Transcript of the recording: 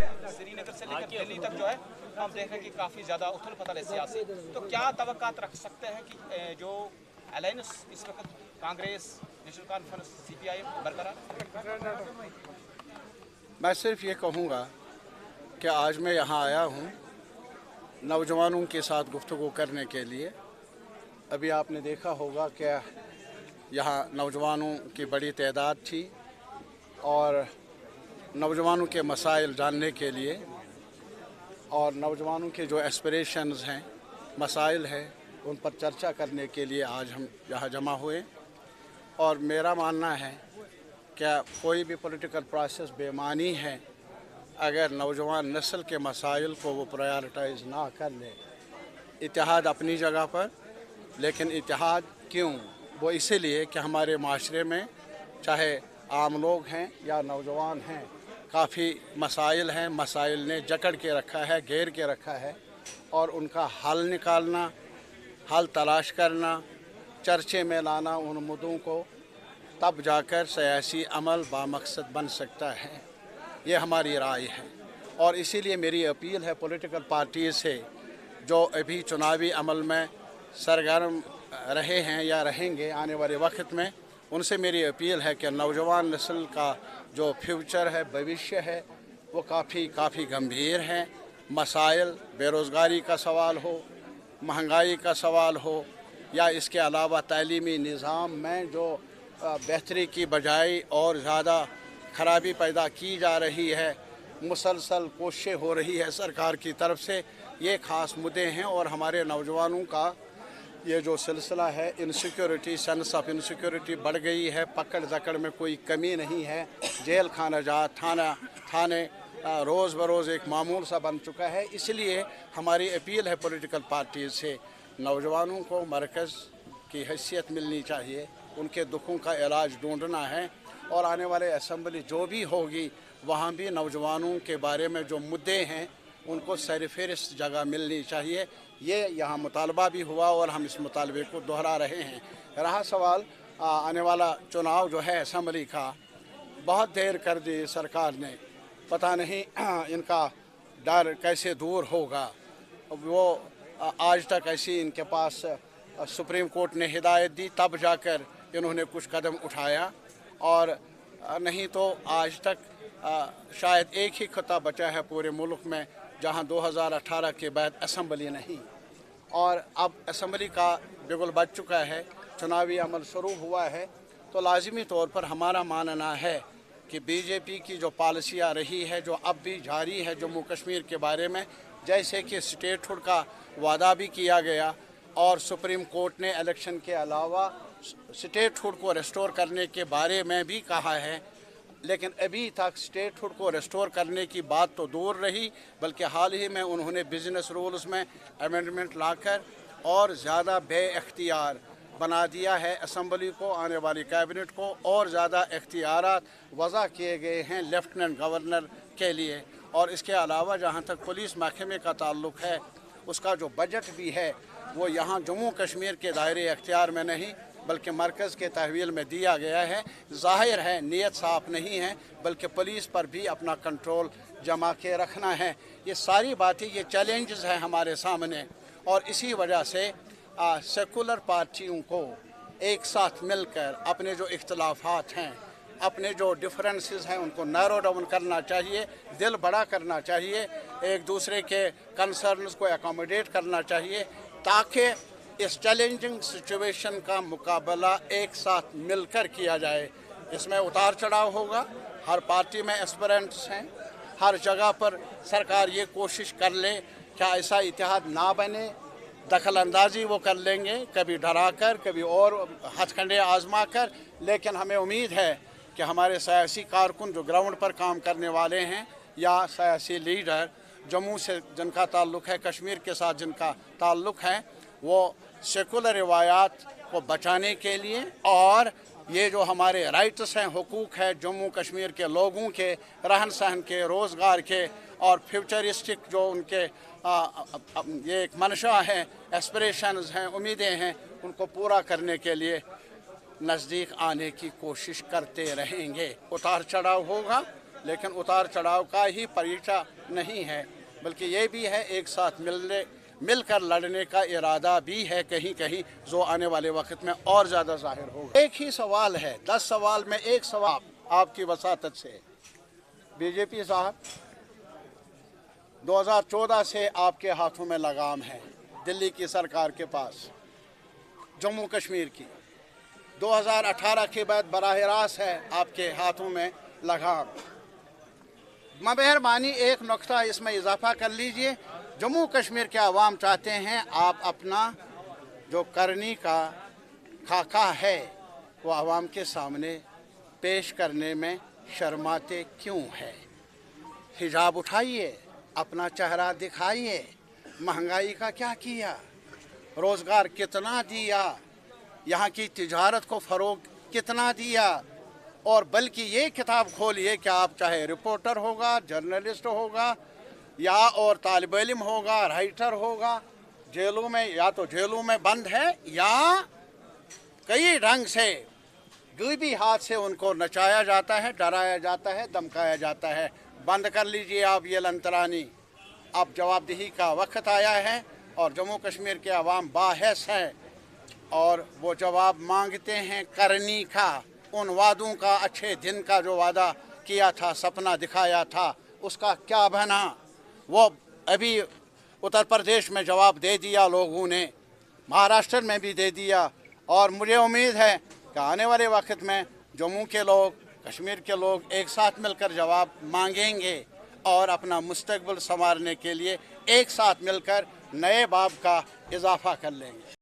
श्रीनगर से लेकर दिल्ली तक जो है हम देख रहे हैं कि काफ़ी ज़्यादा उथल पुथल है सियासी। तो क्या तवक्कात रख सकते हैं कि जो अलायंस इस वक्त कांग्रेस, नेशनल कॉन्फ्रेंस, CPIM बरकरार? मैं सिर्फ ये कहूँगा कि आज मैं यहाँ आया हूँ नौजवानों के साथ गुफ्तगू करने के लिए। अभी आपने देखा होगा कि यहाँ नौजवानों की बड़ी तादाद थी और नौजवानों के मसाइल जानने के लिए और नौजवानों के जो एस्पिरेशंस हैं, मसाइल हैं, उन पर चर्चा करने के लिए आज हम यहाँ जमा हुए। और मेरा मानना है कि कोई भी पॉलिटिकल प्रोसेस बेमानी है अगर नौजवान नस्ल के मसाइल को वो प्रायोरिटाइज़ ना कर ले। इत्तेहाद अपनी जगह पर, लेकिन इत्तेहाद क्यों? वो इसीलिए कि हमारे माशरे में चाहे आम लोग हैं या नौजवान हैं, काफ़ी मसाइल हैं, मसाइल ने जकड़ के रखा है, घेर के रखा है, और उनका हल निकालना, हल तलाश करना, चर्चे में लाना उन मुद्दों को, तब जाकर सियासी अमल बामकसद बन सकता है। ये हमारी राय है। और इसीलिए मेरी अपील है पॉलिटिकल पार्टी से जो अभी चुनावी अमल में सरगर्म रहे हैं या रहेंगे आने वाले वक्त में, उनसे मेरी अपील है कि नौजवान नस्ल का जो फ्यूचर है, भविष्य है, वो काफ़ी गंभीर है। मसाइल, बेरोज़गारी का सवाल हो, महंगाई का सवाल हो, या इसके अलावा तालीमी निज़ाम में जो बेहतरी की बजाय और ज़्यादा खराबी पैदा की जा रही है, मुसलसल कोशिशें हो रही है सरकार की तरफ से, ये ख़ास मुद्दे हैं। और हमारे नौजवानों का ये जो सिलसिला है, इनसिक्योरिटी, सेंस ऑफ इनसिक्योरिटी बढ़ गई है, पकड़ जकड़ में कोई कमी नहीं है, जेल खाना जा थाने रोज़ बरोज़ एक मामूल सा बन चुका है। इसलिए हमारी अपील है पॉलिटिकल पार्टी से, नौजवानों को मरकज़ की हैसियत मिलनी चाहिए, उनके दुखों का इलाज ढूंढना है, और आने वाले असम्बली जो भी होगी वहाँ भी नौजवानों के बारे में जो मुद्दे हैं उनको सरफहरिस्त जगह मिलनी चाहिए। ये यहाँ मुतालबा भी हुआ और हम इस मुतालबे को दोहरा रहे हैं। रहा सवाल आने वाला चुनाव जो है असम्बली का, बहुत देर कर दी सरकार ने, पता नहीं इनका डर कैसे दूर होगा। वो आज तक ऐसी इनके पास सुप्रीम कोर्ट ने हिदायत दी, तब जाकर इन्होंने कुछ कदम उठाया, और नहीं तो आज तक शायद एक ही खिता बचा है पूरे मुल्क में जहां 2018 के बाद असम्बली नहीं, और अब असम्बली का बिगुल बज चुका है, चुनावी अमल शुरू हुआ है। तो लाजिमी तौर पर हमारा मानना है कि बीजेपी की जो पॉलिसियाँ रही है, जो अब भी जारी है जम्मू कश्मीर के बारे में, जैसे कि स्टेटहुड का वादा भी किया गया और सुप्रीम कोर्ट ने इलेक्शन के अलावा स्टेटहुड को रेस्टोर करने के बारे में भी कहा है, लेकिन अभी तक स्टेटहुड को रेस्टोर करने की बात तो दूर रही, बल्कि हाल ही में उन्होंने बिजनेस रूल्स में अमेंडमेंट लाकर और ज़्यादा बेइख्तियार बना दिया है असम्बली को, आने वाली कैबिनेट को, और ज़्यादा इख्तियारात वज़ा किए गए हैं लेफ्टिनेंट गवर्नर के लिए। और इसके अलावा जहाँ तक पुलिस महकमे का ताल्लुक़ है, उसका जो बजट भी है वो यहाँ जम्मू कश्मीर के दायरे अख्तियार में नहीं बल्कि मरकज़ के तहवील में दिया गया है। ज़ाहिर है नीयत साफ नहीं है, बल्कि पुलिस पर भी अपना कंट्रोल जमा के रखना है। ये सारी बातें, ये चैलेंजेस हैं हमारे सामने, और इसी वजह से सेकुलर पार्टियों को एक साथ मिलकर अपने जो इख्तलाफात हैं, अपने जो डिफरेंसेस हैं, उनको नैरो डाउन करना चाहिए, दिल बड़ा करना चाहिए, एक दूसरे के कंसर्न्स को एकोमोडेट करना चाहिए, ताकि इस चैलेंजिंग सिचुएशन का मुकाबला एक साथ मिलकर किया जाए। इसमें उतार चढ़ाव होगा, हर पार्टी में एस्पिरेंट्स हैं, हर जगह पर सरकार ये कोशिश कर ले क्या ऐसा इतिहाद ना बने, दखल अंदाजी वो कर लेंगे, कभी डरा कर, कभी और हथकंडे आजमा कर। लेकिन हमें उम्मीद है कि हमारे सियासी कारकुन जो ग्राउंड पर काम करने वाले हैं, या सियासी लीडर जम्मू से जिनका ताल्लुक़ है, कश्मीर के साथ जिनका ताल्लुक़ है, वो सेकुलर रिवायात को बचाने के लिए और ये जो हमारे राइट्स हैं, हुकूक है जम्मू कश्मीर के लोगों के, रहन सहन के, रोज़गार के, और फ्यूचरिस्टिक जो उनके ये एक मंशा है, एस्पिरेशंस हैं, उम्मीदें हैं, उनको पूरा करने के लिए नज़दीक आने की कोशिश करते रहेंगे। उतार चढ़ाव होगा, लेकिन उतार चढ़ाव का ही परीक्षा नहीं है, बल्कि ये भी है एक साथ मिलकर लड़ने का इरादा भी है कहीं कहीं, जो आने वाले वक्त में और ज़्यादा जाहिर होगा। एक ही सवाल है, 10 सवाल में एक सवाल आपकी वसातत से। बीजेपी साहब, 2014 से आपके हाथों में लगाम है, दिल्ली की सरकार के पास, जम्मू कश्मीर की। 2018 के बाद बराह रास्त है आपके हाथों में लगाम। मेहरबानी एक नुक्ता इसमें इजाफा कर लीजिए। जम्मू कश्मीर के अवाम चाहते हैं आप अपना जो करनी का खाका है वो अवाम के सामने पेश करने में शर्माते क्यों है? हिजाब उठाइए, अपना चेहरा दिखाइए। महंगाई का क्या किया, रोज़गार कितना दिया, यहाँ की तिजारत को फ़रोग कितना दिया। और बल्कि ये किताब खोलिए कि आप चाहे रिपोर्टर होगा, जर्नलिस्ट होगा, या और तालिब इल्म होगा, राइटर होगा, जेलों में या तो जेलों में बंद है या कई ढंग से गरीबी हाथ से उनको नचाया जाता है, डराया जाता है, धमकाया जाता है। बंद कर लीजिए आप ये लंतरानी। अब जवाबदेही का वक्त आया है और जम्मू कश्मीर के अवाम बाहस हैं और वो जवाब मांगते हैं करनी का, उन वादों का, अच्छे दिन का जो वादा किया था, सपना दिखाया था, उसका क्या बना? वो अभी उत्तर प्रदेश में जवाब दे दिया लोगों ने, महाराष्ट्र में भी दे दिया, और मुझे उम्मीद है कि आने वाले वक्त में जम्मू के लोग, कश्मीर के लोग एक साथ मिलकर जवाब मांगेंगे और अपना मुस्तकबिल संवारने के लिए एक साथ मिलकर नए बाब का इजाफा कर लेंगे।